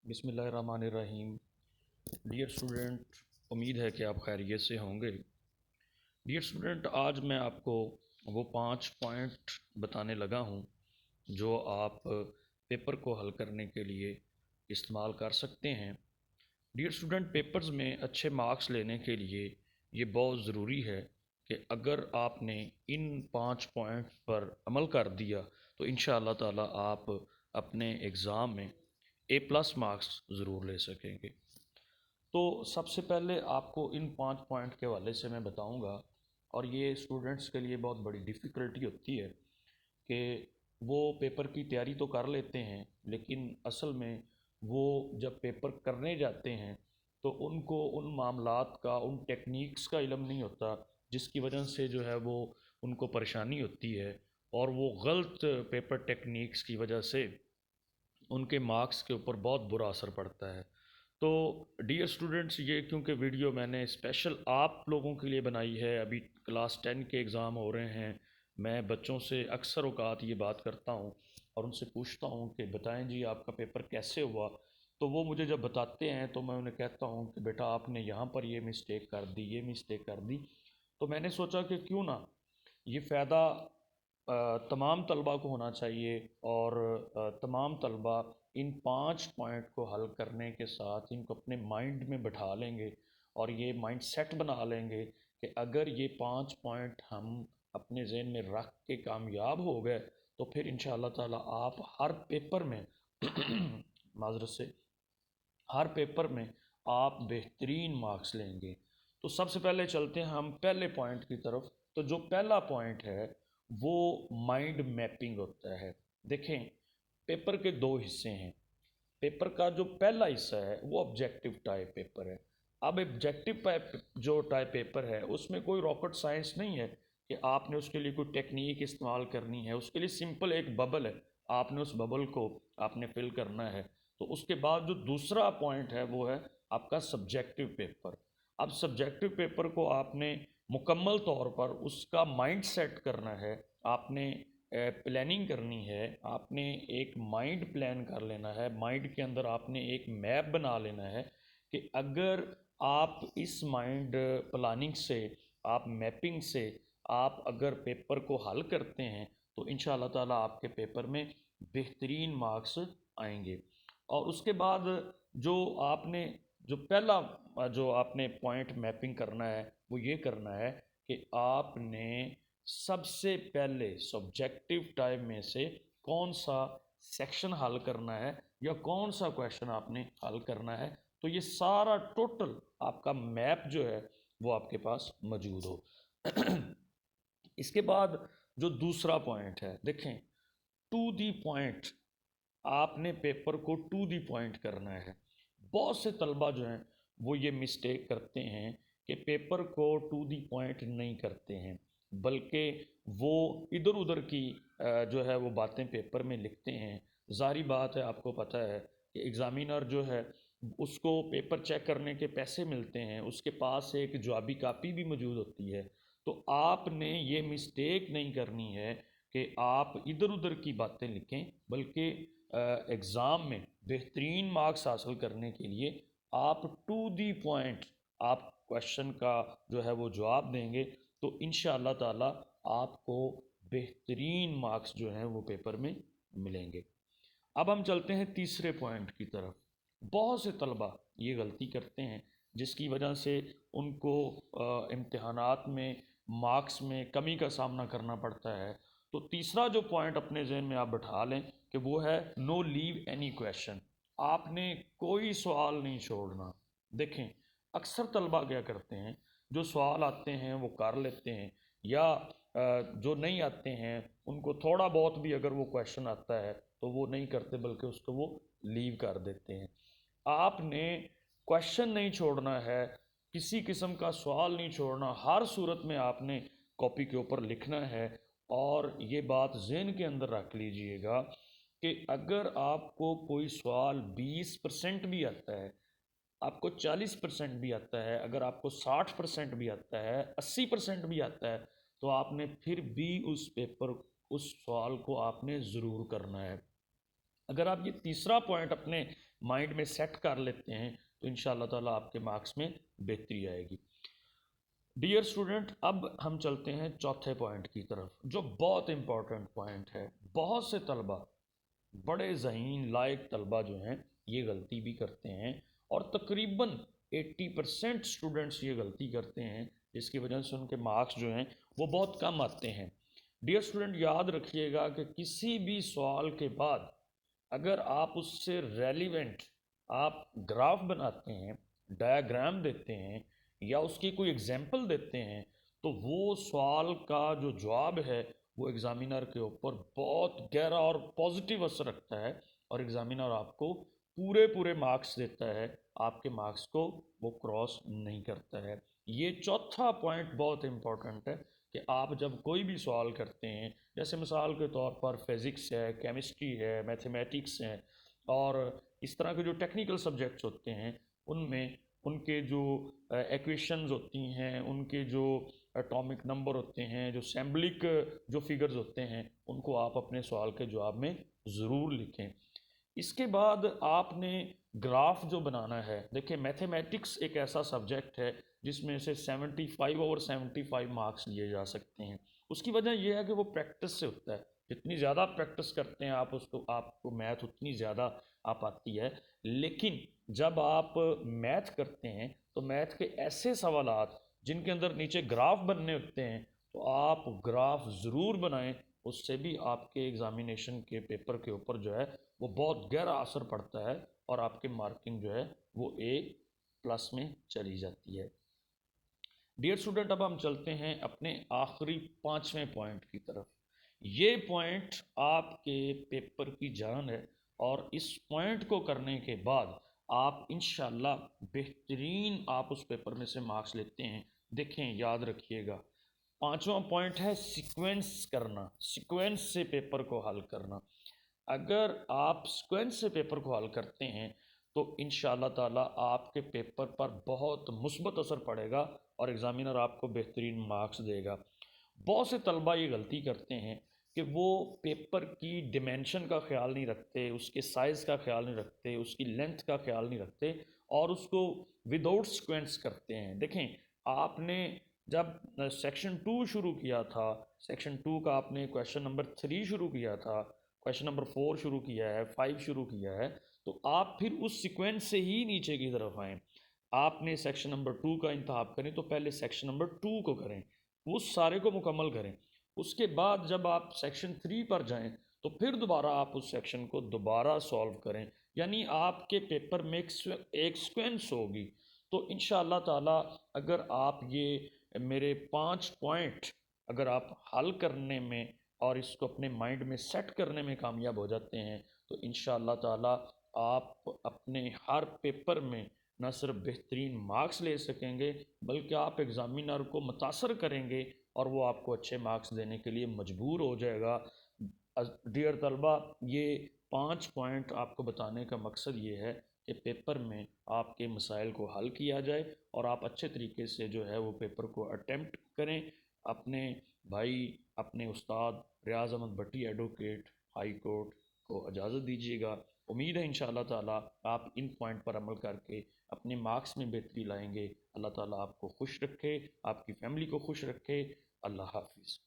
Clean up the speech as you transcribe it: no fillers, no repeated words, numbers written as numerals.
بسم اللہ الرحمن الرحیم۔ ڈیئر اسٹوڈنٹ، امید ہے کہ آپ خیریت سے ہوں گے۔ ڈیئر اسٹوڈنٹ، آج میں آپ کو وہ 5 پوائنٹ بتانے لگا ہوں جو آپ پیپر کو حل کرنے کے لیے استعمال کر سکتے ہیں۔ ڈیئر اسٹوڈنٹ، پیپرز میں اچھے مارکس لینے کے لیے یہ بہت ضروری ہے کہ اگر آپ نے ان 5 پوائنٹ پر عمل کر دیا تو انشاءاللہ تعالی آپ اپنے ایگزام میں A+ مارکس ضرور لے سکیں گے۔ تو سب سے پہلے آپ کو ان 5 پوائنٹ کے حوالے سے میں بتاؤں گا، اور یہ اسٹوڈنٹس کے لیے بہت بڑی ڈیفیکلٹی ہوتی ہے کہ وہ پیپر کی تیاری تو کر لیتے ہیں لیکن اصل میں وہ جب پیپر کرنے جاتے ہیں تو ان کو ان معاملات کا، ان ٹیکنیکس کا علم نہیں ہوتا، جس کی وجہ سے جو ہے وہ ان کو پریشانی ہوتی ہے، اور وہ غلط پیپر ٹیکنیکس کی وجہ سے ان کے مارکس کے اوپر بہت برا اثر پڑتا ہے۔ تو ڈیئر اسٹوڈنٹس، یہ کیونکہ ویڈیو میں نے اسپیشل آپ لوگوں کے لیے بنائی ہے، ابھی کلاس 10 کے ایگزام ہو رہے ہیں، میں بچوں سے اکثر اوقات یہ بات کرتا ہوں اور ان سے پوچھتا ہوں کہ بتائیں جی آپ کا پیپر کیسے ہوا، تو وہ مجھے جب بتاتے ہیں تو میں انہیں کہتا ہوں کہ بیٹا آپ نے یہاں پر یہ مسٹیک کر دی، یہ مسٹیک کر دی۔ تو میں نے سوچا کہ کیوں نہ یہ فائدہ تمام طلباء کو ہونا چاہیے، اور تمام طلباء ان 5 پوائنٹ کو حل کرنے کے ساتھ ان کو اپنے مائنڈ میں بٹھا لیں گے اور یہ مائنڈ سیٹ بنا لیں گے کہ اگر یہ 5 پوائنٹ ہم اپنے ذہن میں رکھ کے کامیاب ہو گئے تو پھر انشاءاللہ تعالی آپ ہر پیپر میں معذرت سے ہر پیپر میں آپ بہترین مارکس لیں گے۔ تو سب سے پہلے چلتے ہیں ہم پہلے پوائنٹ کی طرف۔ تو جو پہلا پوائنٹ ہے وہ مائنڈ میپنگ ہوتا ہے۔ دیکھیں، پیپر کے 2 حصے ہیں۔ پیپر کا جو پہلا حصہ ہے وہ آبجیکٹیو ٹائپ پیپر ہے۔ اب آبجیکٹیو جو ٹائپ پیپر ہے اس میں کوئی راکٹ سائنس نہیں ہے کہ آپ نے اس کے لیے کوئی ٹیکنیک استعمال کرنی ہے، اس کے لیے سمپل ایک ببل ہے، آپ نے اس ببل کو آپ نے فل کرنا ہے۔ تو اس کے بعد جو دوسرا پوائنٹ ہے وہ ہے آپ کا سبجیکٹیو پیپر۔ اب سبجیکٹیو پیپر کو آپ نے مکمل طور پر اس کا مائنڈ سیٹ کرنا ہے، آپ نے پلاننگ کرنی ہے، آپ نے ایک مائنڈ پلان کر لینا ہے، مائنڈ کے اندر آپ نے ایک میپ بنا لینا ہے کہ اگر آپ اس مائنڈ پلاننگ سے، آپ میپنگ سے آپ اگر پیپر کو حل کرتے ہیں تو انشاءاللہ تعالیٰ آپ کے پیپر میں بہترین مارکس آئیں گے۔ اور اس کے بعد جو آپ نے جو پہلا جو آپ نے پوائنٹ میپنگ کرنا ہے وہ یہ کرنا ہے کہ آپ نے سب سے پہلے سبجیکٹیو ٹائپ میں سے کون سا سیکشن حل کرنا ہے یا کون سا کویشچن آپ نے حل کرنا ہے، تو یہ سارا ٹوٹل آپ کا میپ جو ہے وہ آپ کے پاس موجود ہو۔ اس کے بعد جو دوسرا پوائنٹ ہے، دیکھیں، ٹو دی پوائنٹ، آپ نے پیپر کو ٹو دی پوائنٹ کرنا ہے۔ بہت سے طلباء جو ہیں وہ یہ مسٹیک کرتے ہیں کہ پیپر کو ٹو دی پوائنٹ نہیں کرتے ہیں، بلکہ وہ ادھر ادھر کی جو ہے وہ باتیں پیپر میں لکھتے ہیں۔ ظاہری بات ہے، آپ کو پتہ ہے کہ ایگزامینر جو ہے اس کو پیپر چیک کرنے کے پیسے ملتے ہیں، اس کے پاس ایک جوابی کاپی بھی موجود ہوتی ہے۔ تو آپ نے یہ مسٹیک نہیں کرنی ہے کہ آپ ادھر ادھر کی باتیں لکھیں، بلکہ ایگزام میں بہترین مارکس حاصل کرنے کے لیے آپ ٹو دی پوائنٹ آپ کویشچن کا جو ہے وہ جواب دیں گے تو انشاءاللہ تعالی آپ کو بہترین مارکس جو ہیں وہ پیپر میں ملیں گے۔ اب ہم چلتے ہیں تیسرے پوائنٹ کی طرف۔ بہت سے طلباء یہ غلطی کرتے ہیں جس کی وجہ سے ان کو امتحانات میں مارکس میں کمی کا سامنا کرنا پڑتا ہے۔ تو تیسرا جو پوائنٹ اپنے ذہن میں آپ بٹھا لیں کہ وہ ہے نو لیو اینی کویشچن، آپ نے کوئی سوال نہیں چھوڑنا۔ دیکھیں، اکثر طلباء کیا کرتے ہیں، جو سوال آتے ہیں وہ کر لیتے ہیں، یا جو نہیں آتے ہیں ان کو تھوڑا بہت بھی اگر وہ کویشچن آتا ہے تو وہ نہیں کرتے بلکہ اس کو وہ لیو کر دیتے ہیں۔ آپ نے کویشچن نہیں چھوڑنا ہے، کسی قسم کا سوال نہیں چھوڑنا، ہر صورت میں آپ نے کاپی کے اوپر لکھنا ہے۔ اور یہ بات ذہن کے اندر رکھ لیجئے گا کہ اگر آپ کو کوئی سوال 20% بھی آتا ہے، آپ کو 40% بھی آتا ہے، اگر آپ کو 60% بھی آتا ہے، 80% بھی آتا ہے، تو آپ نے پھر بھی اس سوال کو آپ نے ضرور کرنا ہے۔ اگر آپ یہ تیسرا پوائنٹ اپنے مائنڈ میں سیٹ کر لیتے ہیں تو انشاءاللہ تعالیٰ آپ کے مارکس میں بہتری آئے گی۔ ڈیئر اسٹوڈنٹ، اب ہم چلتے ہیں چوتھے پوائنٹ کی طرف، جو بہت امپورٹنٹ پوائنٹ ہے۔ بہت سے طلبہ، بڑے ذہین لائق طلبہ جو ہیں، یہ غلطی بھی کرتے ہیں، اور تقریباً 80% اسٹوڈنٹس یہ غلطی کرتے ہیں، جس کی وجہ سے ان کے مارکس جو ہیں وہ بہت کم آتے ہیں۔ ڈیئر اسٹوڈنٹ، یاد رکھیے گا کہ کسی بھی سوال کے بعد اگر آپ اس سے ریلیونٹ آپ گراف بناتے ہیں، ڈایاگرام دیتے ہیں، یا اس کی کوئی اگزامپل دیتے ہیں، تو وہ سوال کا جو جواب ہے وہ ایگزامینر کے اوپر بہت گہرا اور پازیٹیو اثر رکھتا ہے، اور ایگزامینر آپ کو پورے مارکس دیتا ہے، آپ کے مارکس کو وہ کراس نہیں کرتا ہے۔ یہ چوتھا پوائنٹ بہت امپورٹنٹ ہے کہ آپ جب کوئی بھی سوال کرتے ہیں، جیسے مثال کے طور پر فزکس ہے، کیمسٹری ہے، میتھمیٹکس ہے، اور اس طرح کے جو ٹیکنیکل سبجیکٹس ہوتے ہیں، ان میں ان کے جو ایکویشنز ہوتی ہیں، ان کے جو اٹامک نمبر ہوتے ہیں، جو سیمبلک جو فگرز ہوتے ہیں، ان کو آپ اپنے سوال کے جواب میں ضرور لکھیں۔ اس کے بعد آپ نے گراف جو بنانا ہے، دیکھیں میتھمیٹکس ایک ایسا سبجیکٹ ہے جس میں سے 75/75 مارکس لیے جا سکتے ہیں۔ اس کی وجہ یہ ہے کہ وہ پریکٹس سے ہوتا ہے، جتنی زیادہ پریکٹس کرتے ہیں آپ کو میتھ اتنی زیادہ آپ آتی ہے۔ لیکن جب آپ میتھ کرتے ہیں تو میتھ کے ایسے سوالات جن کے اندر نیچے گراف بننے ہوتے ہیں، تو آپ گراف ضرور بنائیں، اس سے بھی آپ کے ایگزامینیشن کے پیپر کے اوپر جو ہے وہ بہت گہرا اثر پڑتا ہے، اور آپ کی مارکنگ جو ہے وہ A+ میں چلی جاتی ہے۔ ڈیئر اسٹوڈنٹ، اب ہم چلتے ہیں اپنے آخری پانچویں پوائنٹ کی طرف۔ یہ پوائنٹ آپ کے پیپر کی جان ہے، اور اس پوائنٹ کو کرنے کے بعد آپ انشاءاللہ بہترین آپ اس پیپر میں سے مارکس لیتے ہیں۔ دیکھیں، یاد رکھیے گا، پانچواں پوائنٹ ہے سیکوینس کرنا، سیکوینس سے پیپر کو حل کرنا۔ اگر آپ سیکوینس سے پیپر کو حل کرتے ہیں تو انشاءاللہ تعالیٰ آپ کے پیپر پر بہت مثبت اثر پڑے گا، اور ایگزامینر آپ کو بہترین مارکس دے گا۔ بہت سے طلبہ یہ غلطی کرتے ہیں کہ وہ پیپر کی ڈیمینشن کا خیال نہیں رکھتے، اس کے سائز کا خیال نہیں رکھتے، اس کی لینتھ کا خیال نہیں رکھتے، اور اس کو وداؤٹ سیکوینس کرتے ہیں۔ دیکھیں، آپ نے جب سیکشن 2 شروع کیا تھا، سیکشن 2 کا آپ نے کویشچن نمبر 3 شروع کیا تھا، کویشچن نمبر 4 شروع کیا ہے، 5 شروع کیا ہے، تو آپ پھر اس سیکوینس سے ہی نیچے کی طرف آئیں۔ آپ نے سیکشن نمبر 2 کا انتخاب کریں تو پہلے سیکشن نمبر 2 کو کریں، وہ سارے کو مکمل کریں۔ اس کے بعد جب آپ سیکشن 3 پر جائیں تو پھر دوبارہ آپ اس سیکشن کو دوبارہ سولو کریں، یعنی آپ کے پیپر میں ایک سیکوینس ہوگی۔ تو انشاءاللہ تعالیٰ اگر آپ یہ میرے 5 پوائنٹ اگر آپ حل کرنے میں اور اس کو اپنے مائنڈ میں سیٹ کرنے میں کامیاب ہو جاتے ہیں تو انشاءاللہ تعالیٰ آپ اپنے ہر پیپر میں نہ صرف بہترین مارکس لے سکیں گے، بلکہ آپ ایگزامینر کو متاثر کریں گے، اور وہ آپ کو اچھے مارکس دینے کے لیے مجبور ہو جائے گا۔ ڈیئر طلبہ، یہ 5 پوائنٹ آپ کو بتانے کا مقصد یہ ہے کہ پیپر میں آپ کے مسائل کو حل کیا جائے، اور آپ اچھے طریقے سے جو ہے وہ پیپر کو اٹیمپٹ کریں۔ اپنے بھائی، اپنے استاد ریاض احمد بھٹی ایڈوکیٹ ہائی کورٹ کو اجازت دیجیے گا۔ امید ہے انشاءاللہ تعالیٰ آپ ان پوائنٹ پر عمل کر کے اپنے مارکس میں بہتری لائیں گے۔ اللہ تعالیٰ آپ کو خوش رکھے، آپ کی فیملی کو خوش رکھے۔ اللہ حافظ۔